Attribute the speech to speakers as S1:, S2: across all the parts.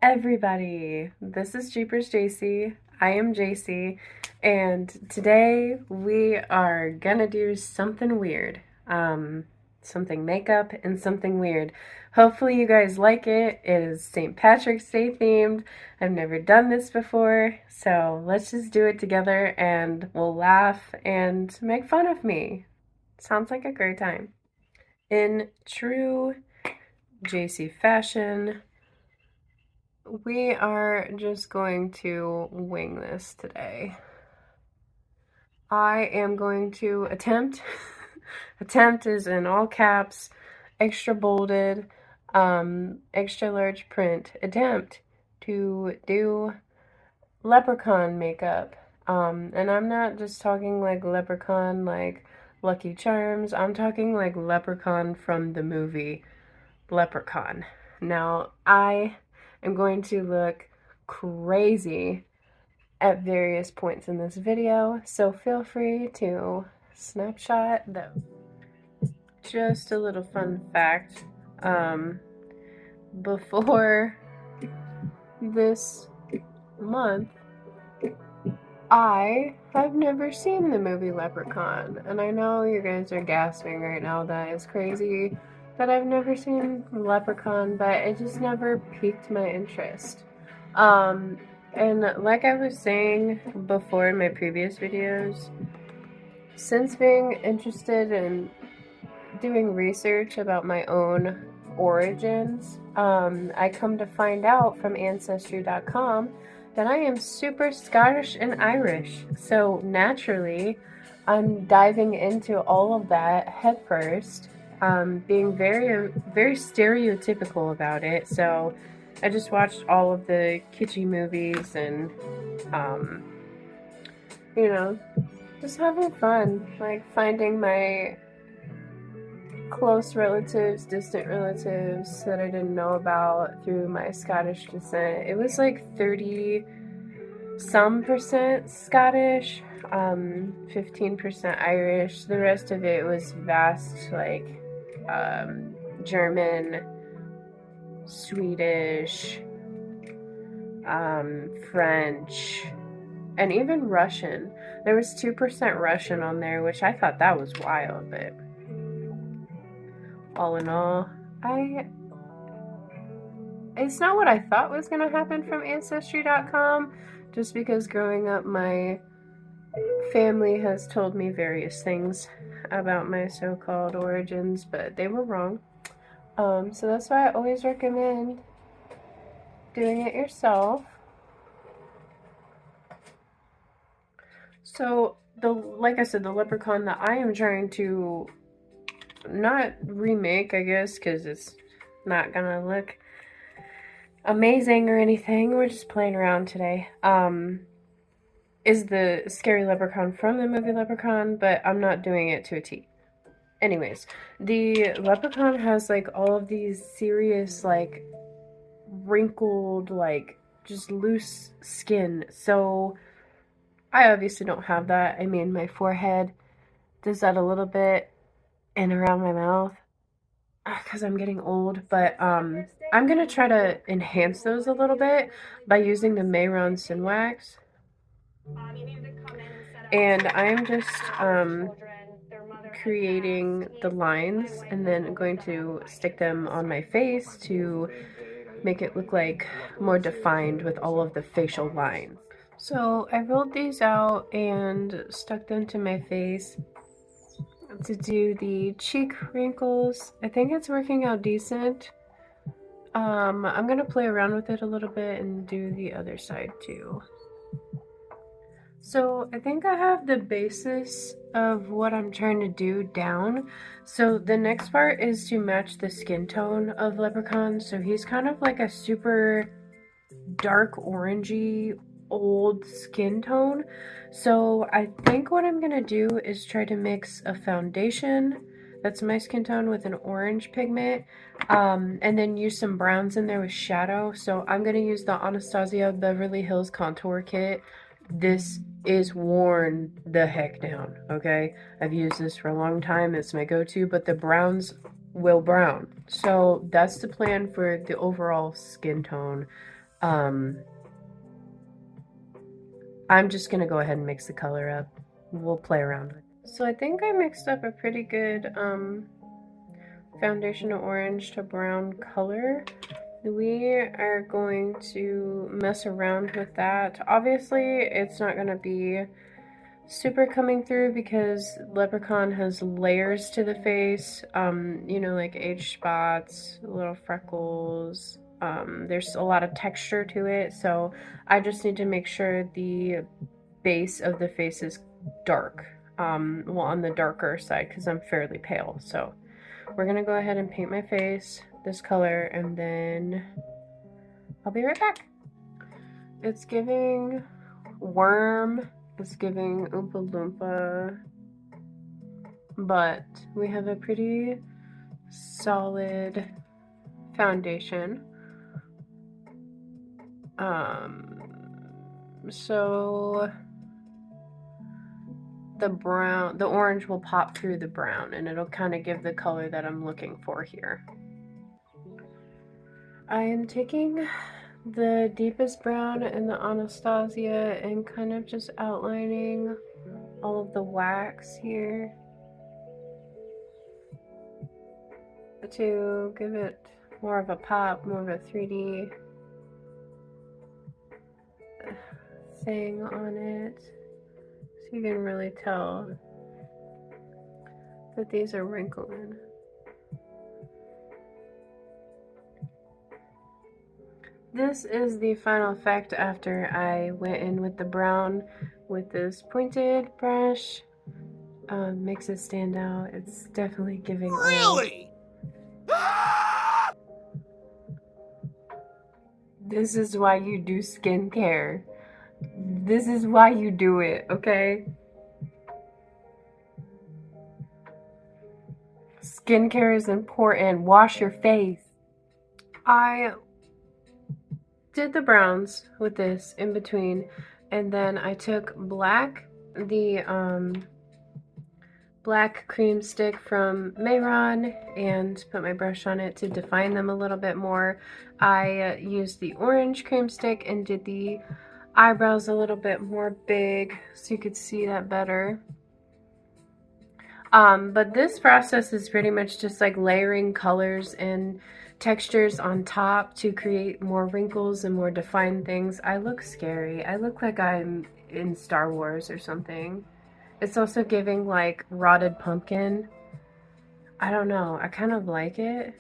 S1: Everybody, this is Jeepers JC. I am JC, and today we are gonna do something weird. Something makeup and something weird. Hopefully you guys like it. It is St. Patrick's Day themed. I've never done this before, so let's just do it together and we'll laugh and make fun of me. Sounds like a great time. In true JC fashion, we are just going to wing this today. I am going to attempt, attempt is in all caps, extra bolded, extra large print, attempt to do leprechaun makeup. And I'm not just talking like leprechaun like Lucky Charms, I'm talking like leprechaun from the movie Leprechaun. Now, I am going to look crazy at various points in this video, so feel free to snapshot those. Just a little fun fact, before this month, I have never seen the movie Leprechaun, and I know you guys are gasping right now, that is crazy that I've never seen Leprechaun, but it just never piqued my interest. And like I was saying before in my previous videos, since being interested in doing research about my own origins, I come to find out from Ancestry.com that I am super Scottish and Irish. So naturally, I'm diving into all of that headfirst, being very, very stereotypical about it. So I just watched all of the kitschy movies and, you know, just having fun, like finding my close relatives, distant relatives that I didn't know about through my Scottish descent. It was like 30 some percent Scottish, 15% Irish. The rest of it was vast, like German, Swedish, French, and even Russian. There was 2% Russian on there, which I thought that was wild, but all in all, it's not what I thought was going to happen from Ancestry.com, just because growing up my family has told me various things about my so-called origins, but they were wrong. So that's why I always recommend doing it yourself. So, like I said, the leprechaun that I am trying to not remake, I guess, because it's not gonna look amazing or anything, we're just playing around today, is the scary leprechaun from the movie Leprechaun, but I'm not doing it to a T. Anyways, the leprechaun has like all of these serious, like wrinkled, like just loose skin, so I obviously don't have that. I mean, my forehead does that a little bit, and around my mouth, because I'm getting old, but I'm gonna try to enhance those a little bit by using the Mayron Sin Wax. And I'm just creating the lines and then going to stick them on my face to make it look like more defined with all of the facial lines. So I rolled these out and stuck them to my face to do the cheek wrinkles. I think it's working out decent. I'm gonna play around with it a little bit and do the other side too. So I think I have the basis of what I'm trying to do down. So the next part is to match the skin tone of Leprechaun. So he's kind of like a super dark orangey old skin tone. So I think what I'm gonna do is try to mix a foundation that's my skin tone with an orange pigment, and then use some browns in there with shadow. So I'm gonna use the Anastasia Beverly Hills Contour Kit. This is worn the heck down, okay? I've used this for a long time. It's my go-to, but the browns will brown. So that's the plan for the overall skin tone. I'm just going to go ahead and mix the color up. We'll play around with it. So I think I mixed up a pretty good foundation of orange to brown color. We are going to mess around with that. Obviously, it's not going to be super coming through because Leprechaun has layers to the face, you know, like age spots, little freckles. There's a lot of texture to it, so I just need to make sure the base of the face is dark, well, on the darker side because I'm fairly pale. So we're gonna go ahead and paint my face this color, and then I'll be right back. It's giving worm, it's giving Oompa Loompa, but we have a pretty solid foundation. So the orange will pop through the brown, and it'll kind of give the color that I'm looking for here. I am taking the deepest brown in the Anastasia and kind of just outlining all of the wax here to give it more of a pop, more of a 3D thing on it, so you can really tell that these are wrinkling. This is the final effect after I went in with the brown with this pointed brush. Makes it stand out. It's definitely giving
S2: Really?
S1: This is why you do skincare. This is why you do it, okay? Skincare is important. Wash your face. I did the browns with this in between, and then I took the black cream stick from Mayron and put my brush on it to define them a little bit more. I used the orange cream stick and did the eyebrows a little bit more big so you could see that better. But this process is pretty much just like layering colors and textures on top to create more wrinkles and more defined things. I look scary. I look like I'm in Star Wars or something. It's also giving like rotted pumpkin. I don't know. I kind of like it.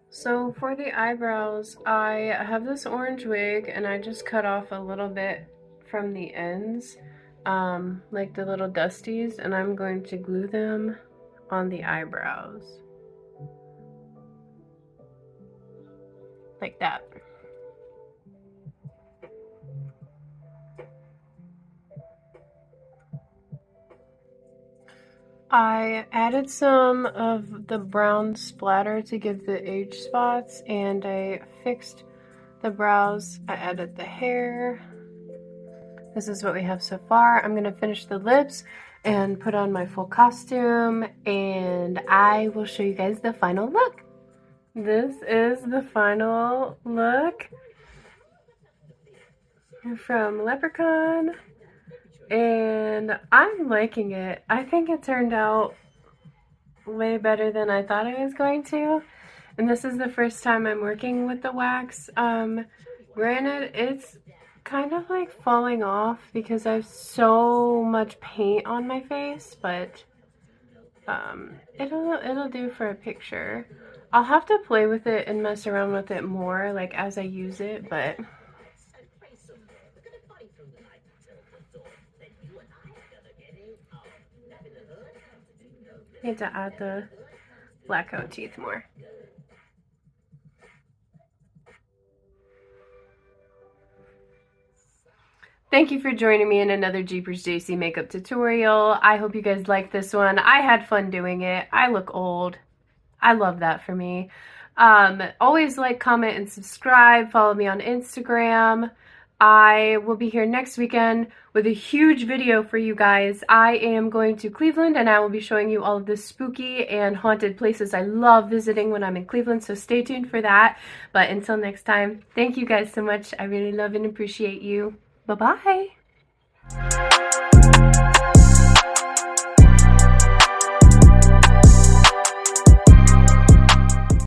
S1: So for the eyebrows, I have this orange wig and I just cut off a little bit from the ends, like the little dusties, and I'm going to glue them on the eyebrows. Like that. I added some of the brown splatter to give the age spots, and I fixed the brows. I added the hair. This is what we have so far. I'm gonna finish the lips and put on my full costume, and I will show you guys the final look. This is the final look from Leprechaun, and I'm liking it. I think it turned out way better than I thought it was going to, and this is the first time I'm working with the wax. Granted, it's kind of like falling off because I have so much paint on my face, but it'll do for a picture. I'll have to play with it and mess around with it more like as I use it, but I need to add the blackout teeth more. Thank you for joining me in another Jeepers JC makeup tutorial. I hope you guys liked this one. I had fun doing it. I look old. I love that for me. Always like, comment, and subscribe. Follow me on Instagram. I will be here next weekend with a huge video for you guys. I am going to Cleveland and I will be showing you all of the spooky and haunted places I love visiting when I'm in Cleveland, so stay tuned for that. But until next time, thank you guys so much. I really love and appreciate you. Bye-bye.